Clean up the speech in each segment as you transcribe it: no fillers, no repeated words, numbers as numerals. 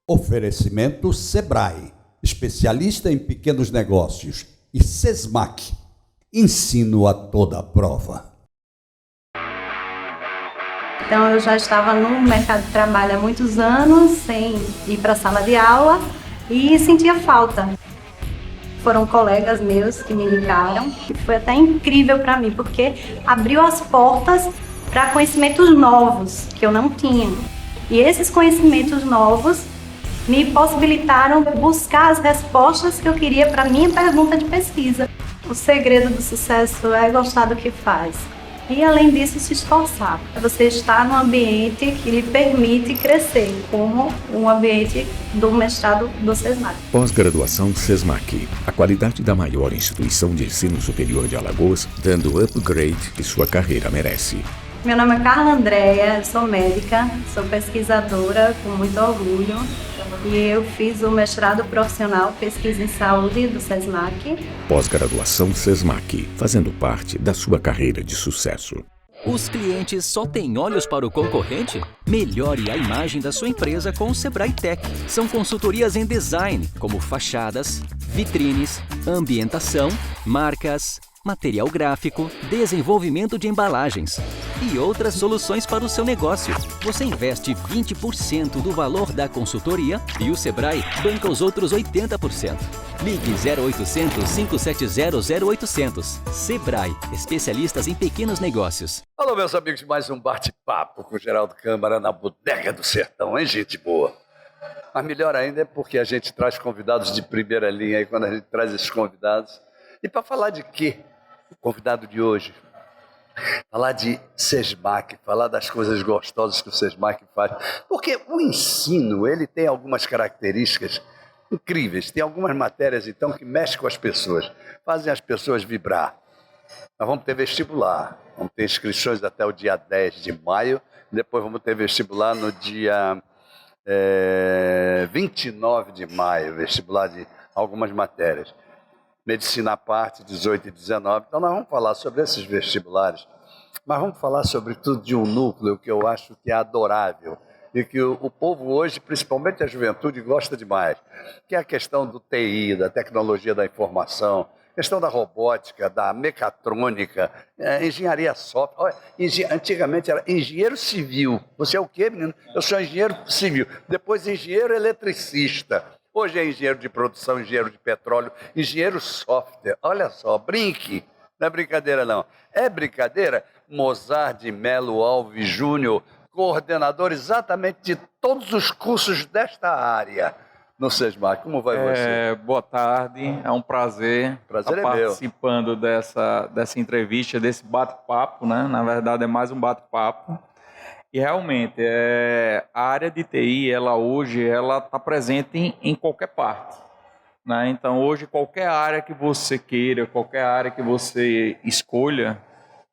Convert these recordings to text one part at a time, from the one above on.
Oferecimento Sebrae, especialista em pequenos negócios, e Sesmac, ensino a toda prova. Então eu já estava no mercado de trabalho há muitos anos, sem ir para a sala de aula, e sentia falta. Foram colegas meus que me indicaram, e foi até incrível para mim, porque abriu as portas para conhecimentos novos que eu não tinha. E esses conhecimentos novos me possibilitaram buscar as respostas que eu queria para a minha pergunta de pesquisa. O segredo do sucesso é gostar do que faz. E, além disso, se esforçar. Você está num ambiente que lhe permite crescer, como um ambiente do mestrado do Sesmac. Pós-graduação Sesmac, a qualidade da maior instituição de ensino superior de Alagoas, dando o upgrade que sua carreira merece. Meu nome é Carla Andréia, sou médica, sou pesquisadora com muito orgulho. E eu fiz o mestrado profissional Pesquisa em Saúde do Sesmac. Pós-graduação Sesmac, fazendo parte da sua carreira de sucesso. Os clientes só têm olhos para o concorrente? Melhore a imagem da sua empresa com o Sebrae Tech. São consultorias em design, como fachadas, vitrines, ambientação, marcas, material gráfico, desenvolvimento de embalagens e outras soluções para o seu negócio. Você investe 20% do valor da consultoria e o Sebrae banca os outros 80%. Ligue 0800 570 0800. Sebrae, especialistas em pequenos negócios. Alô, meus amigos, mais um bate-papo com o Geraldo Câmara na Bodega do Sertão, hein, gente boa? Mas melhor ainda é porque a gente traz convidados de primeira linha aí, quando a gente traz esses convidados. E para falar de quê? O convidado de hoje, falar de Sesmac, falar das coisas gostosas que o Sesmac faz, porque o ensino, ele tem algumas características incríveis, tem algumas matérias, então, que mexem com as pessoas, fazem as pessoas vibrar. Nós vamos ter vestibular, vamos ter inscrições até o dia 10 de maio, depois vamos ter vestibular no dia 29 de maio, vestibular de algumas matérias. Medicina à parte, 18 e 19. Então, nós vamos falar sobre esses vestibulares, mas vamos falar, sobretudo, de um núcleo que eu acho que é adorável e que o povo hoje, principalmente a juventude, gosta demais, que é a questão do TI, da tecnologia da informação, questão da robótica, da mecatrônica, engenharia software. Antigamente era engenheiro civil. Você é o quê, menino? Eu sou engenheiro civil. Depois engenheiro eletricista. Hoje é engenheiro de produção, engenheiro de petróleo, engenheiro software. Olha só, brinque. Não é brincadeira, não. É brincadeira? Mozart de Melo Alves Júnior, coordenador exatamente de todos os cursos desta área no Sesmac. Como vai você? Boa tarde, é um prazer Prazer estar é meu. participando dessa entrevista, desse bate-papo, né? Na verdade é mais um bate-papo. E realmente, a área de TI, hoje, ela está presente em qualquer parte, né? Então, hoje, qualquer área que você queira, qualquer área que você escolha,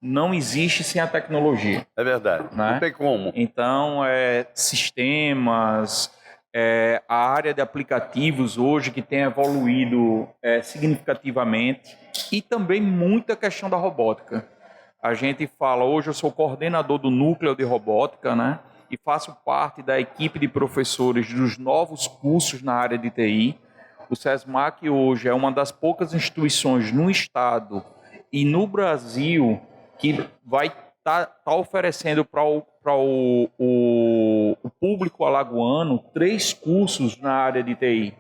não existe sem a tecnologia. É verdade, né? Não tem como. Então, sistemas, a área de aplicativos hoje que tem evoluído significativamente, e também muita questão da robótica. A gente fala, hoje eu sou coordenador do núcleo de robótica, né? E faço parte da equipe de professores dos novos cursos na área de TI. O Sesmac hoje é uma das poucas instituições no estado e no Brasil que vai estar oferecendo para o público alagoano 3 cursos na área de TI.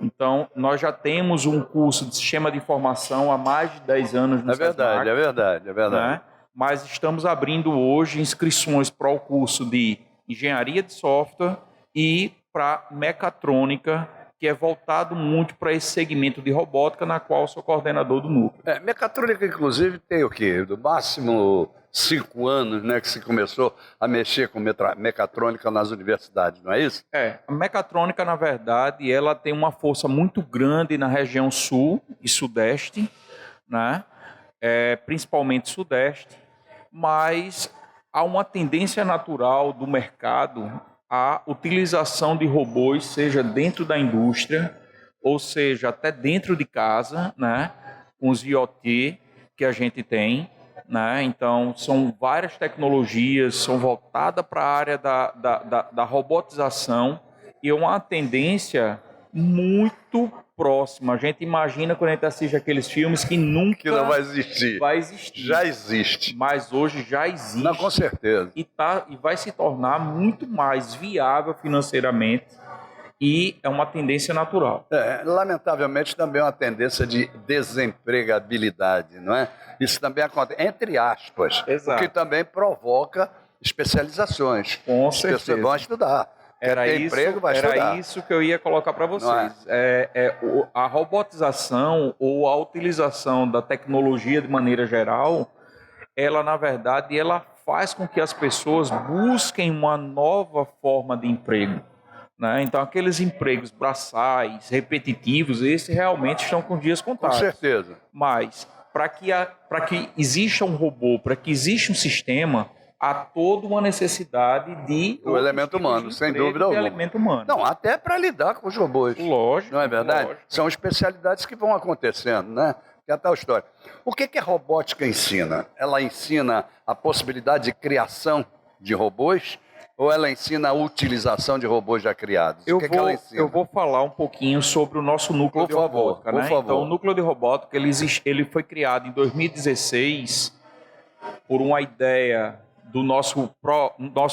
Então, nós já temos um curso de sistema de informação há mais de 10 anos no Sesmac. É verdade. Né? Mas estamos abrindo hoje inscrições para o curso de engenharia de software e para mecatrônica, que é voltado muito para esse segmento de robótica, na qual sou coordenador do núcleo. Mecatrônica, inclusive, tem o quê? Do máximo 5 anos, né, que se começou a mexer com mecatrônica nas universidades, não é isso? A mecatrônica, na verdade, ela tem uma força muito grande na região sul e sudeste, né? Principalmente sudeste, mas há uma tendência natural do mercado à utilização de robôs, seja dentro da indústria, ou seja, até dentro de casa, né? Com os IoT que a gente tem, né? Então, são várias tecnologias, são voltadas para a área da robotização E é uma tendência muito próxima. A gente imagina quando a gente assiste aqueles filmes que nunca Que não vai existir. vai existir. Já existe. Mas hoje já existe. Não, com certeza. E vai se tornar muito mais viável financeiramente e é uma tendência natural. Lamentavelmente também é uma tendência de desempregabilidade, não é? Isso também acontece, entre aspas, Exato. o que também provoca especializações. Com As pessoas certeza. vão estudar. Quer ter emprego, vai estudar. Isso que eu ia colocar para vocês. Não é? A robotização ou a utilização da tecnologia de maneira geral, ela, na verdade, ela faz com que as pessoas busquem uma nova forma de emprego. Né? Então, aqueles empregos braçais, repetitivos, esses realmente estão com dias contados. Com certeza. Mas, para que exista um robô, para que exista um sistema, há toda uma necessidade de... O elemento humano, sem dúvida alguma. Elemento humano. Não, até para lidar com os robôs. Lógico. Não é verdade? Lógico. São especialidades que vão acontecendo, né? Que é a tal história. O que a robótica ensina? Ela ensina a possibilidade de criação de robôs ou ela ensina a utilização de robôs já criados? O que ela ensina? Eu vou falar um pouquinho sobre o nosso núcleo de robótica. Por favor. Então, o núcleo de robótica ele foi criado em 2016 por uma ideia do nosso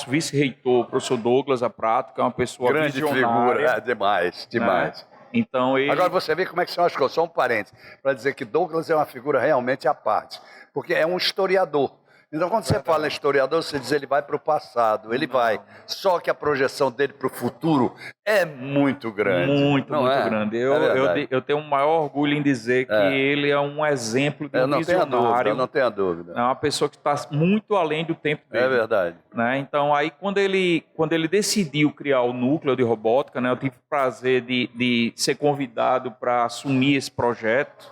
vice-reitor, professor Douglas Aprato, que é uma pessoa grande visionária. Figura, demais. Né? Então, ele... Agora você vê como é que são as coisas. Só um parênteses, para dizer que Douglas é uma figura realmente à parte, porque é um historiador. Então, quando você fala em historiador, você diz ele vai para o passado, ele vai. Só que a projeção dele para o futuro é muito grande. Muito grande. Eu tenho o maior orgulho em dizer que ele é um exemplo de um visionário. Eu não tenho a dúvida. É uma pessoa que está muito além do tempo dele. É verdade. Né? Então, aí, quando ele decidiu criar o núcleo de robótica, né, eu tive o prazer de ser convidado para assumir esse projeto.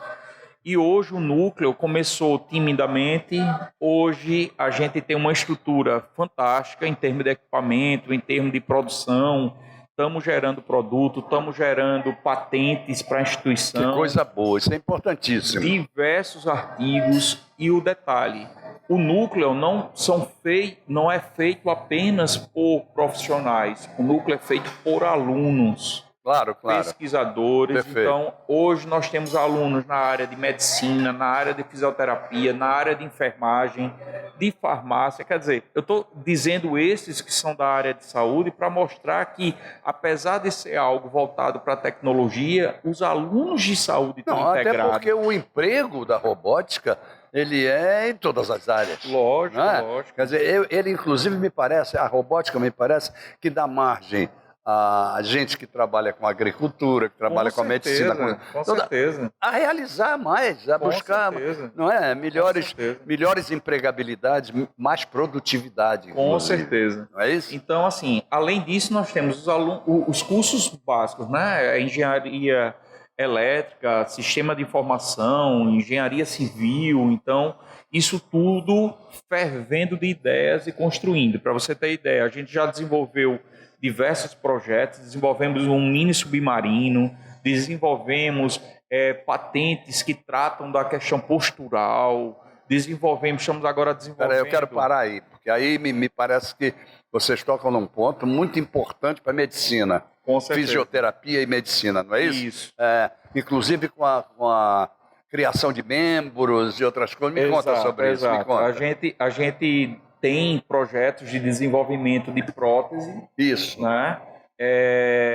E hoje o núcleo começou timidamente, hoje a gente tem uma estrutura fantástica em termos de equipamento, em termos de produção, estamos gerando produto, estamos gerando patentes para a instituição. Que coisa boa, isso é importantíssimo. Diversos artigos e o detalhe, o núcleo não é feito apenas por profissionais, o núcleo é feito por alunos. Claro. Pesquisadores. Perfeito. Então, hoje nós temos alunos na área de medicina, na área de fisioterapia, na área de enfermagem, de farmácia. Quer dizer, eu estou dizendo esses que são da área de saúde para mostrar que, apesar de ser algo voltado para a tecnologia, os alunos de saúde estão integrados. Até porque o emprego da robótica, ele é em todas as áreas. Lógico, né? lógico. Quer dizer, ele inclusive a robótica me parece que dá margem a gente que trabalha com agricultura, que trabalha com a medicina, com certeza, a realizar mais, a buscar, não é, melhores empregabilidades, mais produtividade. Com certeza. Não é isso? Então, assim, além disso, nós temos os cursos básicos, né? Engenharia elétrica, sistema de informação, engenharia civil. Então, isso tudo fervendo de ideias e construindo. Para você ter ideia, a gente já desenvolveu diversos projetos, desenvolvemos um mini submarino, desenvolvemos patentes que tratam da questão postural, estamos agora desenvolvendo... Eu quero parar aí, porque aí me parece que vocês tocam num ponto muito importante para a medicina. Com certeza. Fisioterapia e medicina, não é isso? Isso. Inclusive com a criação de membros e outras coisas. Me conta sobre isso, me conta. A gente tem projetos de desenvolvimento de prótese. Isso. Né?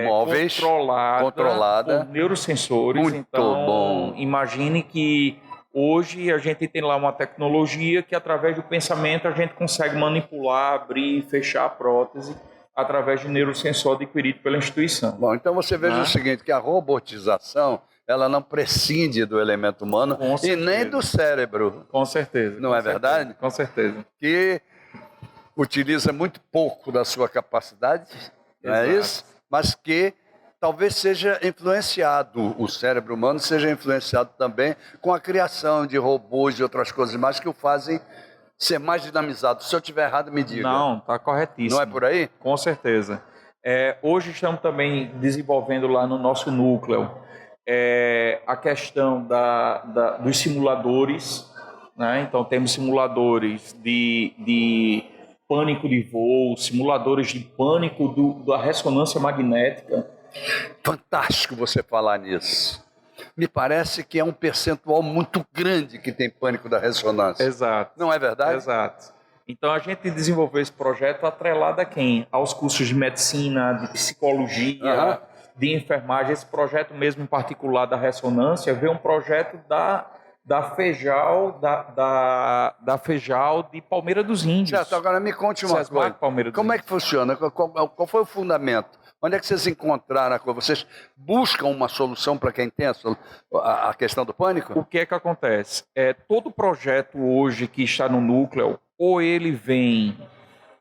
Móveis, controlada por neurosensores. Muito então, bom. Imagine que hoje a gente tem lá uma tecnologia que, através do pensamento, a gente consegue manipular, abrir e fechar a prótese através de neurosensor adquirido pela instituição. Bom, então você veja o seguinte, que a robotização, ela não prescinde do elemento humano e nem do cérebro. Com certeza. Não é verdade? Com certeza. Que utiliza muito pouco da sua capacidade, não é isso? Mas que talvez seja influenciado, o cérebro humano seja influenciado também com a criação de robôs e outras coisas mais que o fazem ser mais dinamizado. Se eu estiver errado, me diga. Não, está corretíssimo. Não é por aí? Com certeza. Hoje estamos também desenvolvendo lá no nosso núcleo a questão dos simuladores, né? Então temos simuladores de pânico de voo, simuladores de pânico da ressonância magnética. Fantástico você falar nisso. Me parece que é um percentual muito grande que tem pânico da ressonância. Exato. Não é verdade? Exato. Então a gente desenvolveu esse projeto atrelado a quem? Aos cursos de medicina, de psicologia, de enfermagem. Esse projeto mesmo em particular da ressonância veio um projeto da Fejal de Palmeira dos Índios. Certo, agora me conte uma coisa. Como é que funciona? Qual foi o fundamento? Onde é que vocês encontraram a coisa? Vocês buscam uma solução para quem tem a questão do pânico? O que é que acontece? Todo projeto hoje que está no núcleo, ou ele vem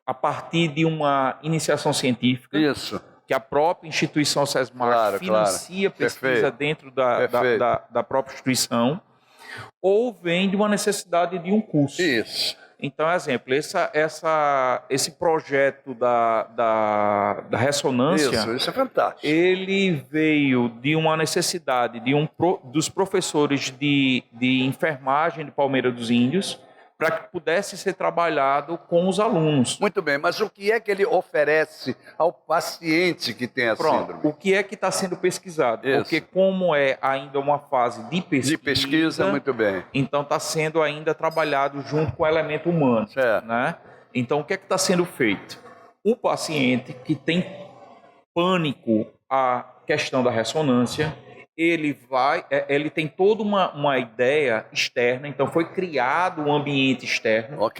a partir de uma iniciação científica, isso, que a própria instituição SESMAC financia pesquisa dentro da própria instituição, ou vem de uma necessidade de um curso. Isso. Então, exemplo, esse projeto da ressonância, isso é fantástico. Ele veio de uma necessidade dos professores de enfermagem de Palmeira dos Índios, para que pudesse ser trabalhado com os alunos. Muito bem, mas o que é que ele oferece ao paciente que tem a síndrome? O que é que está sendo pesquisado? Isso. Porque como é ainda uma fase de pesquisa, muito bem. Então está sendo ainda trabalhado junto com o elemento humano. Certo. Né? Então o que é que está sendo feito? O paciente que tem pânico à questão da ressonância, ele tem toda uma ideia externa, então foi criado um ambiente externo,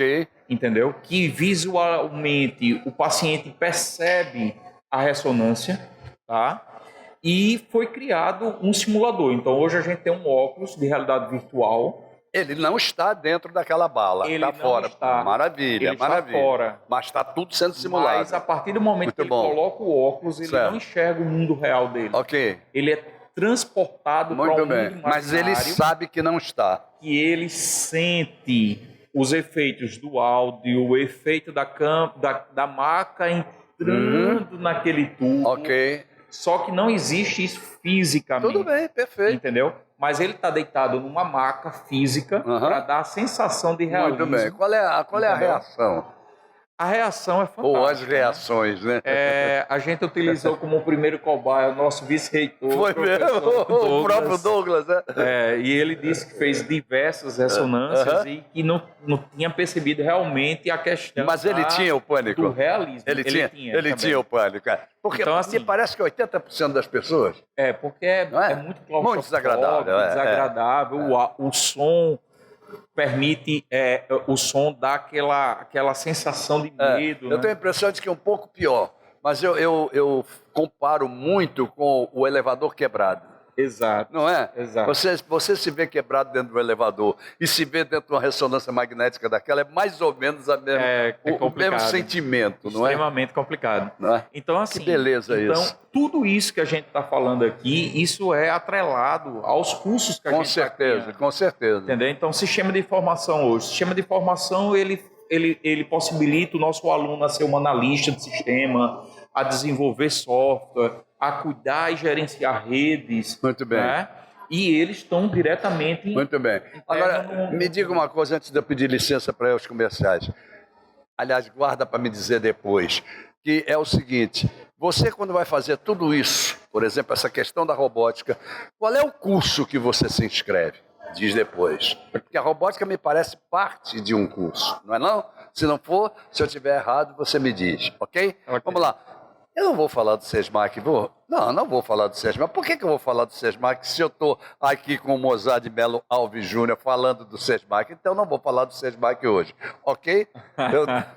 entendeu? Que visualmente o paciente percebe a ressonância, tá? E foi criado um simulador. Então hoje a gente tem um óculos de realidade virtual. Ele não está dentro daquela bala, está fora. Maravilha, ele maravilha. Está fora. Mas está tudo sendo simulado. Mas a partir do momento que ele coloca o óculos, ele não enxerga o mundo real dele. Ele é transportado para um mundo imaginário. Mas ele sabe que não está. Que ele sente os efeitos do áudio, o efeito da maca entrando naquele tubo. Só que não existe isso fisicamente. Tudo bem, perfeito. Entendeu? Mas ele está deitado numa maca física para dar a sensação de realismo. Muito bem. Qual é a reação? A reação é fantástica. Ou as reações, né? A gente utilizou como primeiro cobaia o nosso vice-reitor. Foi mesmo? O próprio Douglas, né? E ele disse que fez diversas ressonâncias e que não tinha percebido realmente a questão. Mas ele tinha o pânico? Do realismo. Ele tinha o pânico. Porque então, assim, me parece que 80% das pessoas... Porque é muito claustrofóbico, muito desagradável. O som... permite o som dar aquela sensação de medo. Eu tenho a impressão de que é um pouco pior, mas eu comparo muito com o elevador quebrado. Exato. Não é? Exato. Você se vê quebrado dentro do elevador e se vê dentro de uma ressonância magnética daquela, é mais ou menos o mesmo sentimento, não é? Extremamente complicado. Não é? Então, assim, que beleza isso. Tudo isso que a gente está falando aqui, isso é atrelado aos cursos que a gente está criando. Com certeza. Entendeu? Então, sistema de informação hoje. O sistema de informação, ele possibilita o nosso aluno a ser um analista de sistema, a desenvolver software, a cuidar e gerenciar redes. Muito bem. Né? E eles estão diretamente... Muito bem. Agora, me diga uma coisa antes de eu pedir licença para os comerciais. Aliás, guarda para me dizer depois. Que é o seguinte, você quando vai fazer tudo isso, por exemplo, essa questão da robótica, qual é o curso que você se inscreve? Diz depois. Porque a robótica me parece parte de um curso, não é não? Se não for, se eu estiver errado, você me diz, ok? Vamos lá. Eu não vou falar do SESMAC, vou? Não vou falar do SESMAC. Por que eu vou falar do SESMAC se eu estou aqui com o Mozart de Melo Alves Júnior falando do SESMAC? Então não vou falar do SESMAC hoje, ok?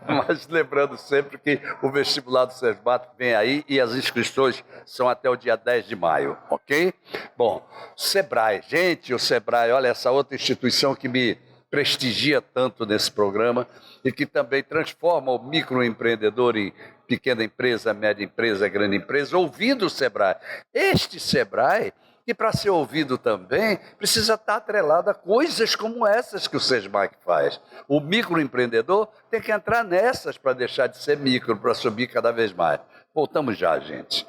Mas lembrando sempre que o vestibular do SESMAC vem aí e as inscrições são até o dia 10 de maio, ok? Bom, Sebrae. Gente, o Sebrae, olha, essa outra instituição que me prestigia tanto nesse programa e que também transforma o microempreendedor em pequena empresa, média empresa, grande empresa, ouvindo o Sebrae. Este Sebrae, que para ser ouvido também, precisa estar atrelado a coisas como essas que o SESMAC faz. O microempreendedor tem que entrar nessas para deixar de ser micro, para subir cada vez mais. Voltamos já, gente.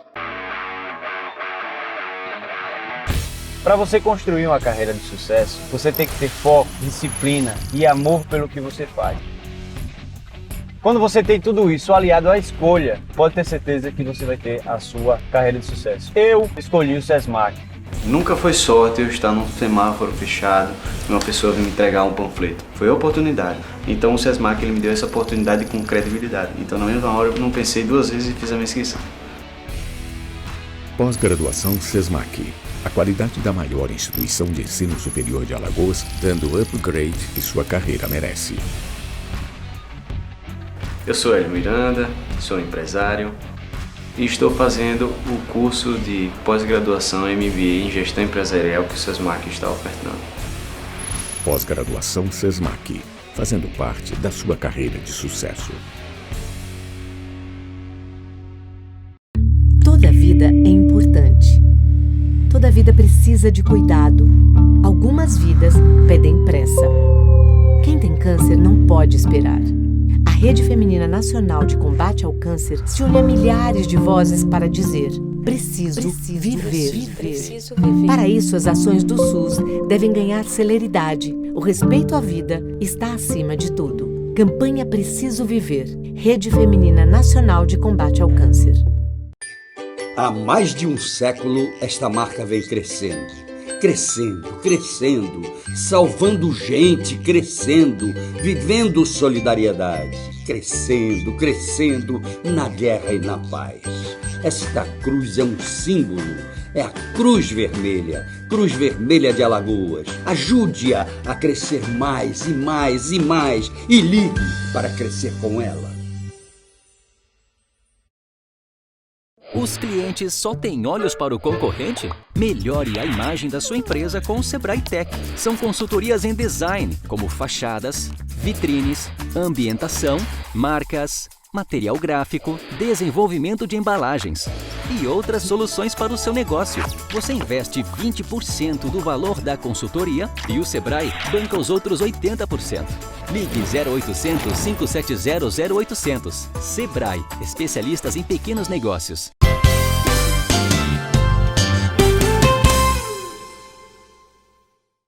Para você construir uma carreira de sucesso, você tem que ter foco, disciplina e amor pelo que você faz. Quando você tem tudo isso aliado à escolha, pode ter certeza que você vai ter a sua carreira de sucesso. Eu escolhi o SESMAC. Nunca foi sorte eu estar num semáforo fechado e uma pessoa vir me entregar um panfleto. Foi oportunidade. Então o SESMAC ele me deu essa oportunidade com credibilidade. Então na mesma hora eu não pensei duas vezes e fiz a minha inscrição. Pós-graduação SESMAC. A qualidade da maior instituição de ensino superior de Alagoas, dando o upgrade que sua carreira merece. Eu sou Hélio Miranda, sou empresário e estou fazendo o curso de pós-graduação MBA em Gestão Empresarial que o SESMAC está ofertando. Pós-graduação SESMAC, fazendo parte da sua carreira de sucesso. Toda vida é importante. Toda vida precisa de cuidado. Algumas vidas pedem pressa. Quem tem câncer não pode esperar. A Rede Feminina Nacional de Combate ao Câncer se une a milhares de vozes para dizer: preciso viver. Para isso, as ações do SUS devem ganhar celeridade. O respeito à vida está acima de tudo. Campanha Preciso Viver. Rede Feminina Nacional de Combate ao Câncer. Há mais de um século, esta marca vem crescendo. Crescendo, salvando gente, crescendo, vivendo solidariedade, crescendo na guerra e na paz. Esta cruz é um símbolo, é a Cruz Vermelha de Alagoas. Ajude-a a crescer mais e mais e mais e ligue para crescer com ela. Os clientes só têm olhos para o concorrente? Melhore a imagem da sua empresa com o Sebrae Tech. São consultorias em design, como fachadas, vitrines, ambientação, marcas, material gráfico, desenvolvimento de embalagens e outras soluções para o seu negócio. Você investe 20% do valor da consultoria e o Sebrae banca os outros 80%. Ligue 0800 570 0800. Sebrae, especialistas em pequenos negócios.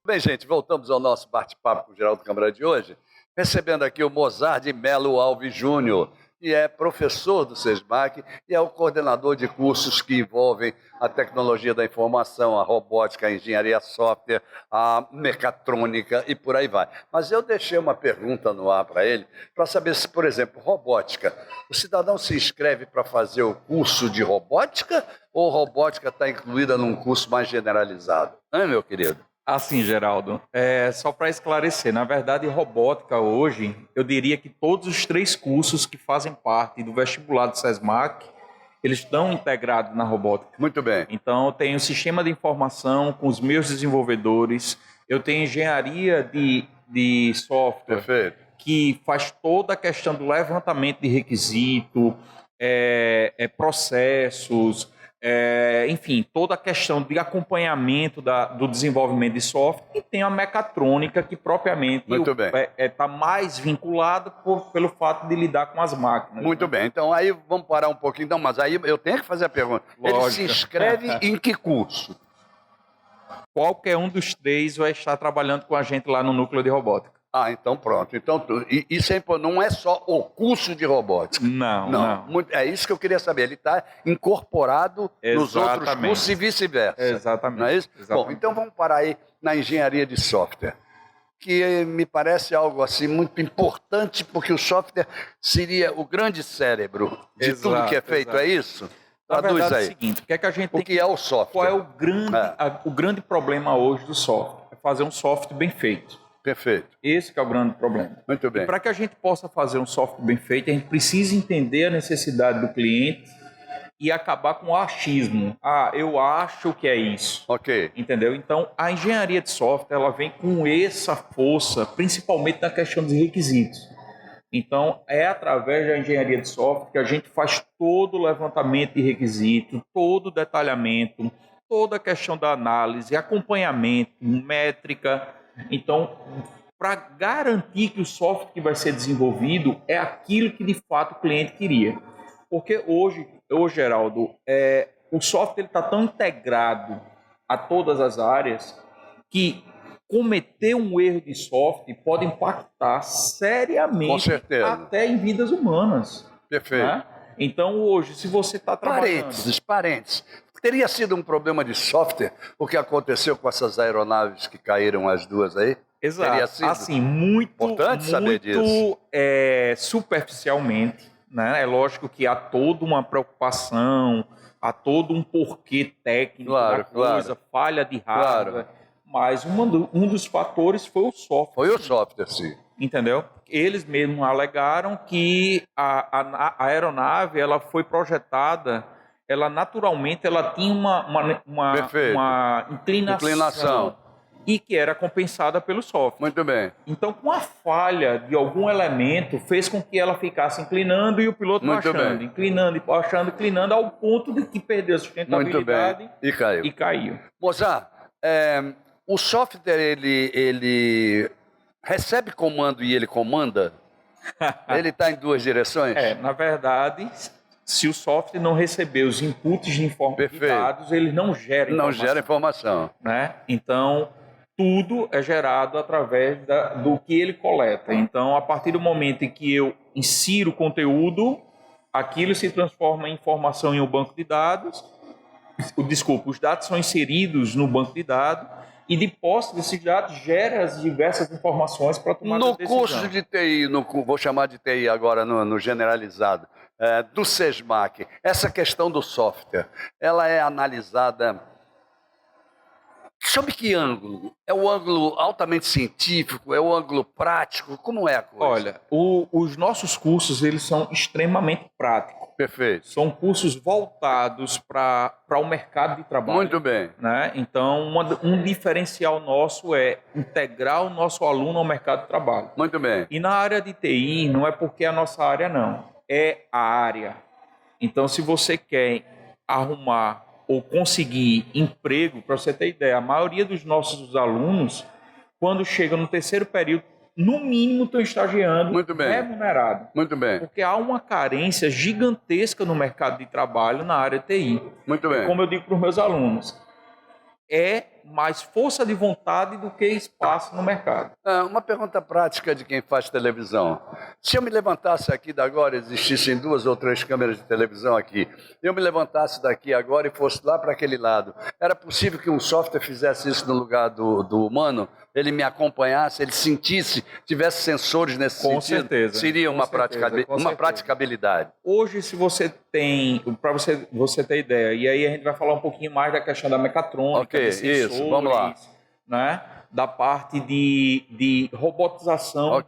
Bem, gente, voltamos ao nosso bate-papo com o Geraldo Câmara de hoje, recebendo aqui o Mozart de Melo Alves Júnior, que é professor do SESMAC e é o coordenador de cursos que envolvem a tecnologia da informação, a robótica, a engenharia software, a mecatrônica e por aí vai. Mas eu deixei uma pergunta no ar para ele, para saber se, por exemplo, robótica, o cidadão se inscreve para fazer o curso de robótica ou robótica está incluída num curso mais generalizado? Não é, meu querido? Assim, Geraldo, só para esclarecer, na verdade, robótica hoje, eu diria que todos os 3 cursos que fazem parte do vestibular do SESMAC, eles estão integrados na robótica. Muito bem. Então, eu tenho sistema de informação com os meus desenvolvedores, eu tenho engenharia de software, perfeito, que faz toda a questão do levantamento de requisito, processos, enfim, toda a questão de acompanhamento do desenvolvimento de software, e tem a mecatrônica que propriamente está mais vinculada pelo fato de lidar com as máquinas. Muito bem, então aí vamos parar um pouquinho, não, mas aí eu tenho que fazer a pergunta. Lógico. Ele se inscreve em que curso? Qualquer um dos 3 vai estar trabalhando com a gente lá no núcleo de robótica. Ah, então pronto. Então, isso não é só o curso de robótica. Não. É isso que eu queria saber. Ele está incorporado nos outros cursos e vice-versa. Exatamente. Não é isso? Exatamente. Bom, então vamos parar aí na engenharia de software, que me parece algo assim muito importante, porque o software seria o grande cérebro de tudo que é feito, é isso? Traduz aí. É o seguinte, que a gente o que é o software? Qual é o grande problema hoje do software? É fazer um software bem feito. Perfeito. Esse que é o grande problema. Muito bem. E para que a gente possa fazer um software bem feito, a gente precisa entender a necessidade do cliente e acabar com o achismo. Ah, eu acho que é isso. Ok. Entendeu? Então, a engenharia de software, ela vem com essa força, principalmente na questão dos requisitos. Então, é através da engenharia de software que a gente faz todo o levantamento de requisitos, todo o detalhamento, toda a questão da análise, acompanhamento, métrica. Então, para garantir que o software que vai ser desenvolvido é aquilo que de fato o cliente queria. Porque hoje Geraldo, o software está tão integrado a todas as áreas que cometer um erro de software pode impactar seriamente, Com certeza, até em vidas humanas. Perfeito. Né? Então, hoje, se você está trabalhando... Parênteses. Teria sido um problema de software o que aconteceu com essas aeronaves que caíram as duas aí? Exato. Teria sido Assim, muito, importante saber disso. Superficialmente, né? É lógico que há toda uma preocupação, há todo um porquê técnico da coisa, falha de hardware, mas um dos fatores foi o software. Foi o software, sim. Entendeu? Eles mesmos alegaram que a aeronave ela foi projetada, ela naturalmente ela tinha uma inclinação e que era compensada pelo software. Muito bem. Então, com a falha de algum elemento, fez com que ela ficasse inclinando e o piloto baixando, inclinando e baixando, inclinando, ao ponto de que perdeu a sustentabilidade e caiu. Mozart, o software, ele recebe comando e ele comanda? Ele está em duas direções? Na verdade, se o software não receber os inputs de dados, ele não gera informação. Não gera informação. Né? Então, tudo é gerado através do que ele coleta. Então, a partir do momento em que eu insiro conteúdo, aquilo se transforma em informação em um banco de dados. Os dados são inseridos no banco de dados e de posse desses dados gera as diversas informações para tomar decisão. No curso de TI, vou chamar de TI agora no generalizado, do SESMAC, essa questão do software, ela é analisada sob que ângulo? É o ângulo altamente científico? É o ângulo prático? Como é a coisa? Olha, os nossos cursos eles são extremamente práticos. Perfeito. São cursos voltados para o mercado de trabalho. Muito bem. Né? Então, um diferencial nosso é integrar o nosso aluno ao mercado de trabalho. Muito bem. E na área de TI, não é porque é a nossa área, não. É a área. Então, se você quer arrumar ou conseguir emprego, para você ter ideia, a maioria dos nossos alunos, quando chegam no terceiro período, no mínimo estão estagiando remunerado. Muito bem. Porque há uma carência gigantesca no mercado de trabalho na área TI. Muito bem. E como eu digo para os meus alunos, é mais força de vontade do que espaço no mercado. Uma pergunta prática de quem faz televisão. Se eu me levantasse aqui da agora, existissem 2 ou 3 câmeras de televisão aqui, eu me levantasse daqui agora e fosse lá para aquele lado, era possível que um software fizesse isso no lugar do humano? Ele me acompanhasse, ele sentisse, tivesse sensores nesse sentido? Com certeza. Seria uma praticabilidade. Hoje, se você tem, para você ter ideia, e aí a gente vai falar um pouquinho mais da questão da mecatrônica, de sensores, vamos lá. Né? Da parte de robotização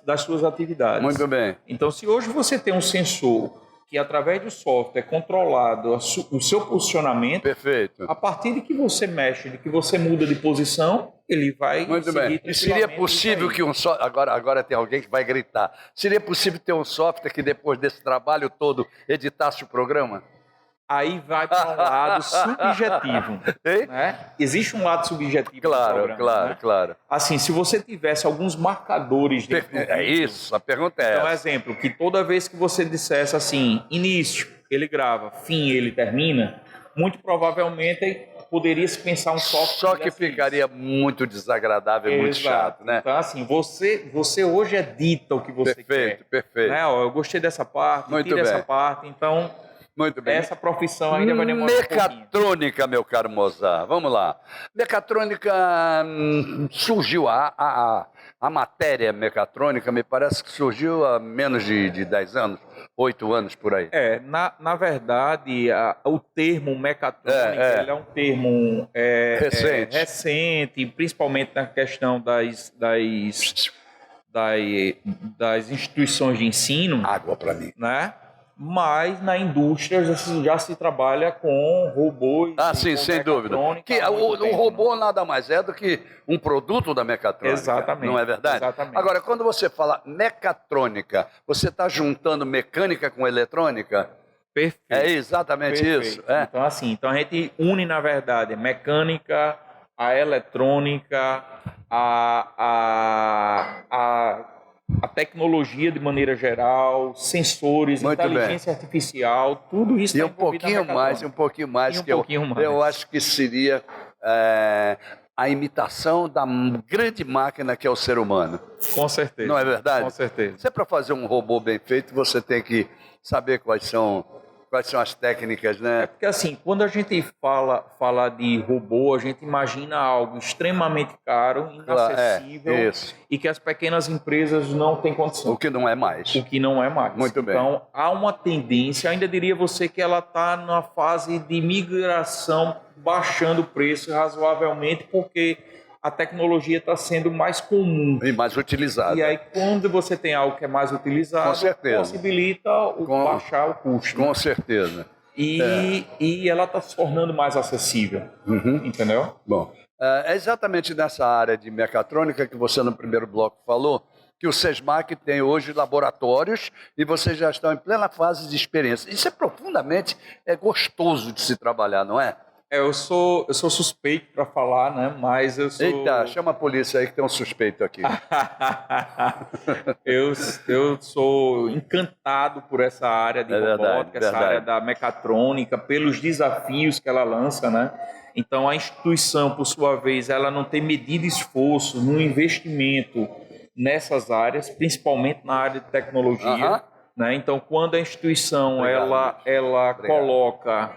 das suas atividades. Muito bem. Então, se hoje você tem um sensor que, através do software, é controlado o seu posicionamento, perfeito. A partir de que você mexe, de que você muda de posição, ele vai muito bem. E seria possível que um software... Agora tem alguém que vai gritar. Seria possível ter um software que, depois desse trabalho todo, editasse o programa? Aí vai para um lado subjetivo. Né? Existe um lado subjetivo. Claro. Assim, se você tivesse alguns marcadores... Isso, a pergunta é então, exemplo, que toda vez que você dissesse assim, início, ele grava, fim, ele termina, muito provavelmente poderia se pensar um software... Só que ficaria muito desagradável e muito chato, né? Então, assim, você hoje edita o que você quer. Perfeito. Né? Eu gostei dessa parte, tira essa parte, então... Muito bem. Essa profissão ainda vai demorar Mecatrônica, meu caro Mozart. Vamos lá. Mecatrônica surgiu, a matéria mecatrônica me parece que surgiu há menos de 10 anos, 8 anos por aí. Na verdade, o termo mecatrônica ele é um termo recente, principalmente na questão das instituições de ensino. Água para mim. Né? Mas na indústria já se trabalha com robôs. Sim, sem dúvida. O robô nada mais é do que um produto da mecatrônica. Exatamente. Não é verdade? Exatamente. Agora, quando você fala mecatrônica, você está juntando mecânica com eletrônica? Perfeito. É exatamente isso. Então, assim, a gente une, na verdade, a mecânica, a eletrônica, a tecnologia de maneira geral, sensores, inteligência artificial, tudo isso e um pouquinho mais, eu acho que seria a imitação da grande máquina que é o ser humano. Com certeza. Não é verdade? Com certeza. Se é para fazer um robô bem feito, você tem que saber quais são as técnicas, né? Porque assim, quando a gente fala de robô, a gente imagina algo extremamente caro, inacessível, e que as pequenas empresas não têm condição. O que não é mais. O que não é mais. Muito bem. Então, há uma tendência, ainda diria você que ela está na fase de migração, baixando o preço razoavelmente, porque a tecnologia está sendo mais comum. E mais utilizada. E aí, quando você tem algo que é mais utilizado, com certeza, possibilita baixar o custo. Com certeza. E ela está se tornando mais acessível. Entendeu? Bom, é exatamente nessa área de mecatrônica que você no primeiro bloco falou, que o SESMAC tem hoje laboratórios e vocês já estão em plena fase de experiência. Isso é profundamente gostoso de se trabalhar, não é? Eu sou suspeito para falar, né? Mas eu sou... Eita, chama a polícia aí que tem um suspeito aqui. eu sou encantado por essa área de robótica, essa área da mecatrônica, pelos desafios que ela lança, né? Então, a instituição, por sua vez, ela não tem medido esforço no investimento nessas áreas, principalmente na área de tecnologia. Né? Então, quando a instituição ela coloca...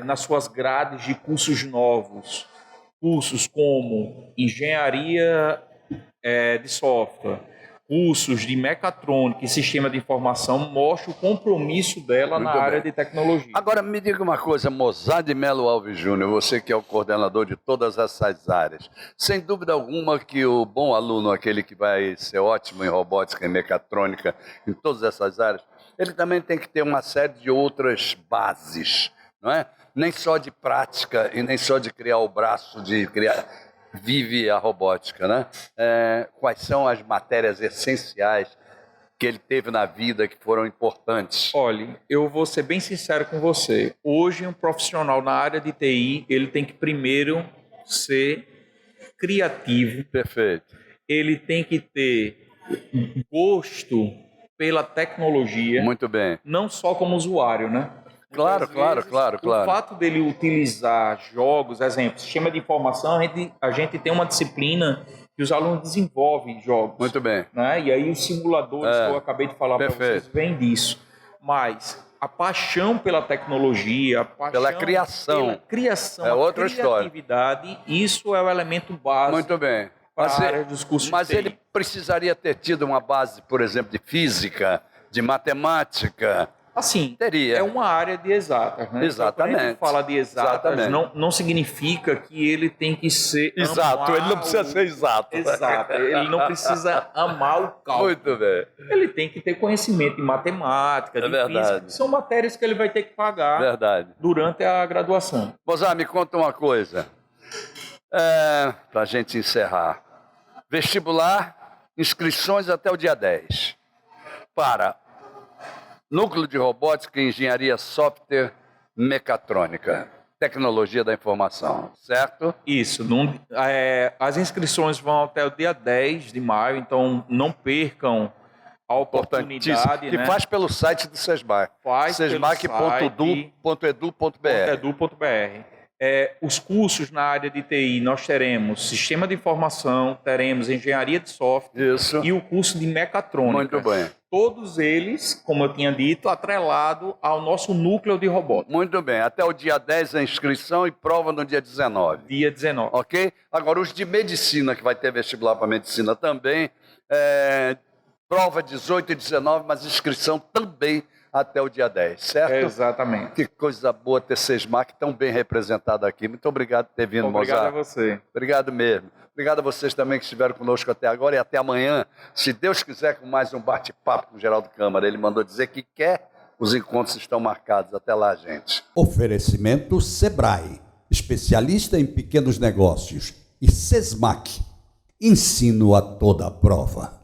nas suas grades de cursos novos, cursos como engenharia de software, cursos de mecatrônica e sistema de informação, mostra o compromisso dela na área de tecnologia. Agora, me diga uma coisa, Mozart de Melo Alves Júnior, você que é o coordenador de todas essas áreas, sem dúvida alguma que o bom aluno, aquele que vai ser ótimo em robótica e mecatrônica, em todas essas áreas, ele também tem que ter uma série de outras bases, não é? Nem só de prática e nem só de criar o braço, vive a robótica, né? Quais são as matérias essenciais que ele teve na vida que foram importantes? Olha, eu vou ser bem sincero com você. Hoje, um profissional na área de TI, ele tem que primeiro ser criativo. Perfeito. Ele tem que ter gosto pela tecnologia. Muito bem. Não só como usuário, né? Claro. O fato dele utilizar jogos, exemplo, sistema de informação, a gente tem uma disciplina que os alunos desenvolvem jogos. Muito bem. Né? E aí os simuladores que eu acabei de falar para vocês vêm disso. Mas a paixão pela tecnologia, a paixão pela criação, é outra criatividade, história. Isso é o elemento básico. Muito bem. Para a área dos cursos mas de TI. Ele precisaria ter tido uma base, por exemplo, de física, de matemática. Assim, teria. É uma área de exatas, né? Exatamente. Então, quando a gente fala de exatas, não significa que ele tem que ser... Exato, ele não precisa ser exato. Exato, ele não precisa amar o cálculo. Muito bem. Ele tem que ter conhecimento de matemática, de física, que são matérias que ele vai ter que pagar durante a graduação. Mozart, me conta uma coisa, para a gente encerrar. Vestibular, inscrições até o dia 10. Para... Núcleo de Robótica e Engenharia Software Mecatrônica, Tecnologia da Informação, certo? Isso. As inscrições vão até o dia 10 de maio, então não percam a oportunidade. Que faz pelo site do SESMAC. sesmac.edu.br. Os cursos na área de TI, nós teremos Sistema de Informação, teremos Engenharia de Software e o curso de Mecatrônica. Muito bem. Todos eles, como eu tinha dito, atrelado ao nosso núcleo de robótica. Muito bem. Até o dia 10 a inscrição e prova no dia 19. Dia 19. Ok? Agora, os de medicina, que vai ter vestibular para medicina também, prova 18 e 19, mas inscrição também até o dia 10, certo? Exatamente. Que coisa boa ter SESMAC tão bem representado aqui. Muito obrigado por ter vindo, Mozart. Obrigado a você. Obrigado mesmo. Obrigado a vocês também que estiveram conosco até agora e até amanhã. Se Deus quiser, com mais um bate-papo com o Geraldo Câmara. Ele mandou dizer que quer, os encontros estão marcados. Até lá, gente. Oferecimento Sebrae, especialista em pequenos negócios, e SESMAC, ensino a toda a prova.